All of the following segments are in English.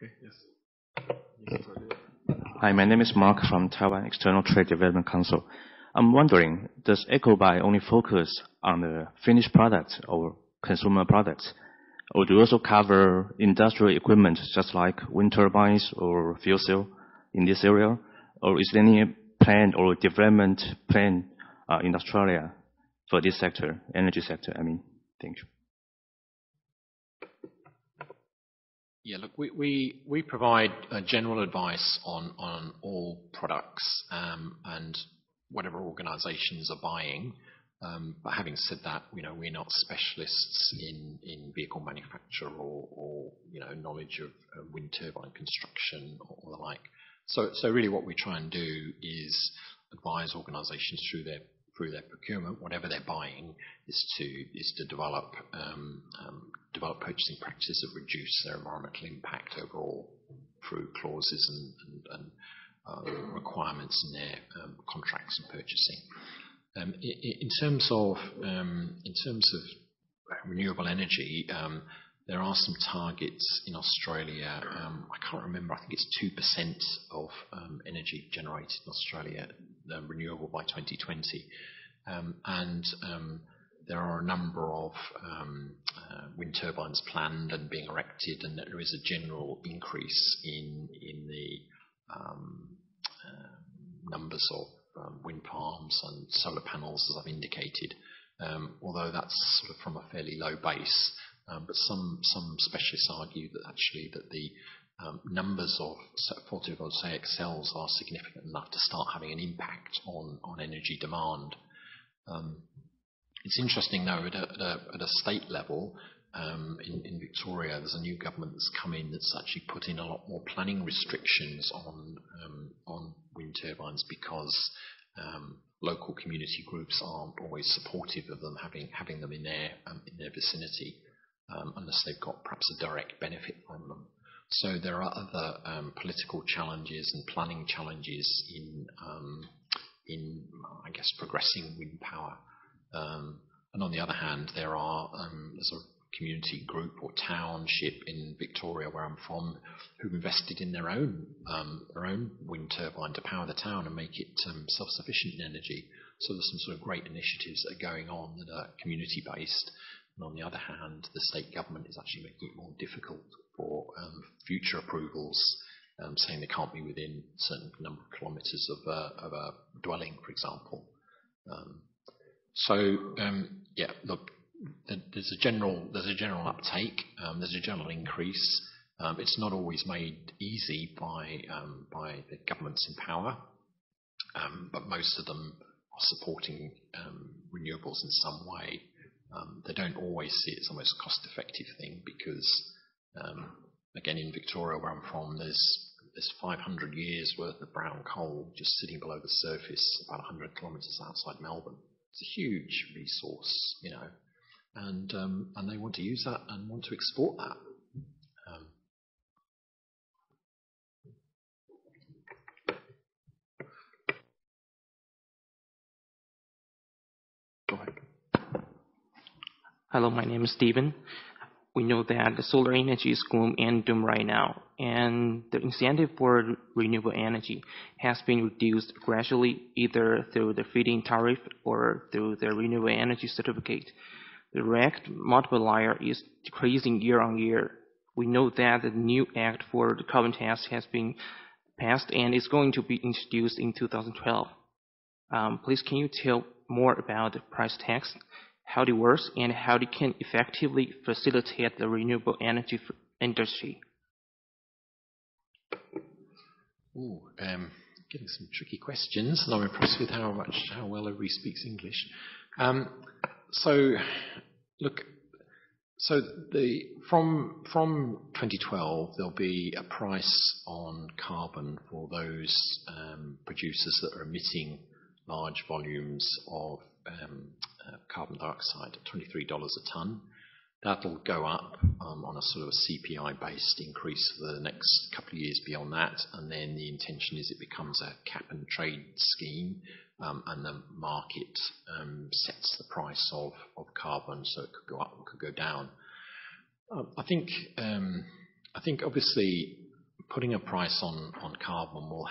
Okay, yes. Hi, my name is Mark from Taiwan External Trade Development Council. I'm wondering, does EcoBuy only focus on the finished products or consumer products? Or do you also cover industrial equipment just like wind turbines or fuel cell in this area? Or is there any plan or development plan in Australia for this sector, energy sector, I mean? Thank you. Yeah, look, we provide general advice on all products and whatever organisations are buying. But having said that, we're not specialists in vehicle manufacture or knowledge of wind turbine construction or the like. So really, what we try and do is advise organisations through their procurement, whatever they're buying, is to develop purchasing practices that reduce their environmental impact overall through clauses and requirements in their contracts and purchasing. In terms of renewable energy, there are some targets in Australia. I can't remember. I think it's 2% of energy generated in Australia renewable by 2020. And there are a number of wind turbines planned and being erected, and there is a general increase in the numbers of wind farms and solar panels, as I've indicated, although that's sort of from a fairly low base. But some specialists argue that the numbers of photovoltaic cells are significant enough to start having an impact on energy demand. It's interesting though, at a state level, in Victoria, there's a new government that's come in that's actually put in a lot more planning restrictions on wind turbines because local community groups aren't always supportive of them having them in their vicinity, unless they've got perhaps a direct benefit from them. So there are other political challenges and planning challenges in I guess progressing wind power. And on the other hand, there's a community group or township in Victoria, where I'm from, who've invested in their own wind turbine to power the town and make it self-sufficient in energy. So there's some sort of great initiatives that are going on that are community-based. And on the other hand, the state government is actually making it more difficult for future approvals, saying they can't be within a certain number of kilometres of a dwelling, for example. Yeah, look, there's a general uptake. There's a general increase. It's not always made easy by the governments in power, but most of them are supporting renewables in some way. They don't always see it as the most cost-effective thing because, again, in Victoria, where I'm from, there's 500 years worth of brown coal just sitting below the surface, about 100 kilometres outside Melbourne. It's a huge resource, and they want to use that and want to export that. Go ahead. Hello, my name is Stephen. We know that the solar energy is gloom and doom right now, and the incentive for renewable energy has been reduced gradually, either through the feed-in tariff or through the renewable energy certificate. The direct multiplier is decreasing year on year. We know that the new act for the carbon tax has been passed and is going to be introduced in 2012. Please, can you tell more about the price tax, how it works, and how it can effectively facilitate the renewable energy industry? Getting some tricky questions, and I'm impressed with how well everybody speaks English. From 2012, there'll be a price on carbon for those producers that are emitting large volumes of carbon dioxide at $23 a tonne. That'll go up on a sort of a CPI-based increase for the next couple of years beyond that, and then the intention is it becomes a cap and trade scheme, and the market sets the price of carbon, so it could go up or could go down. I think obviously putting a price on carbon will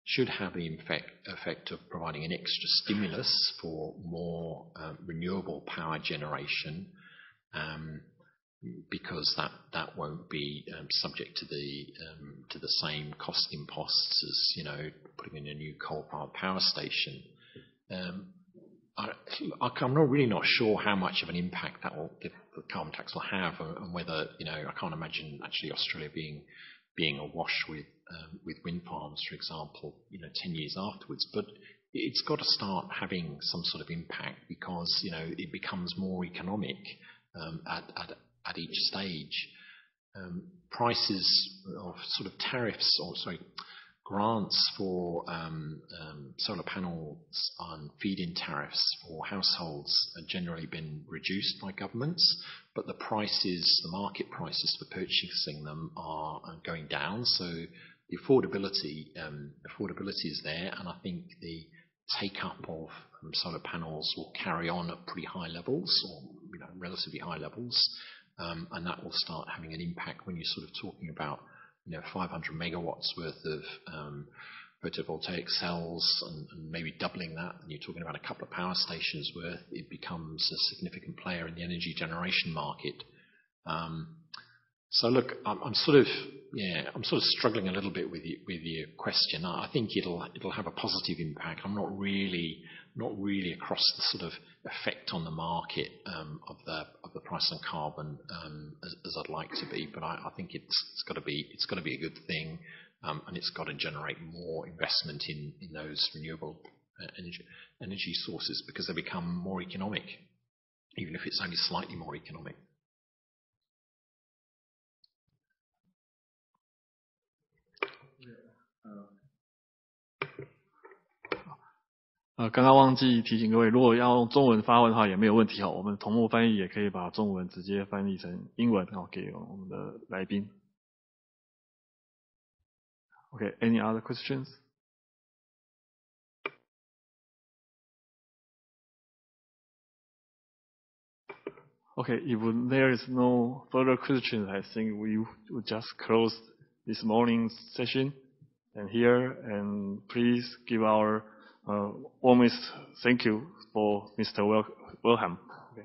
should have the effect of providing an extra stimulus for more renewable power generation, because that won't be subject to the same cost imposts as putting in a new coal-fired power station. I'm not sure how much of an impact the carbon tax will have, and whether I can't imagine actually Australia being awash with wind farms, for example, 10 years afterwards. But it's got to start having some sort of impact, because it becomes more economic at each stage. Prices of sort of tariffs, grants for solar panels and feed-in tariffs for households have generally been reduced by governments, but the market prices for purchasing them are going down. So the affordability is there, and I think the take-up of solar panels will carry on at pretty high levels, or relatively high levels, and that will start having an impact when you're sort of talking about 500 megawatts worth of photovoltaic cells, and maybe doubling that, and you're talking about a couple of power stations worth. It becomes a significant player in the energy generation market. So look, I'm sort of struggling a little bit with your question. I think it'll have a positive impact. I'm not really across the sort of effect on the market of the price on carbon as I'd like to be, but I think it's got to be a good thing, and it's got to generate more investment in those renewable energy sources, because they become more economic, even if it's only slightly more economic. 刚刚忘记提醒各位，如果要用中文发问的话也没有问题，我们同步翻译也可以把中文直接翻译成英文给我们的来宾。Okay, any other questions? Okay, if there is no further questions, I think we will just close this morning's session and here, and please give our warmest thank you for Mr. Wilhelm. Okay.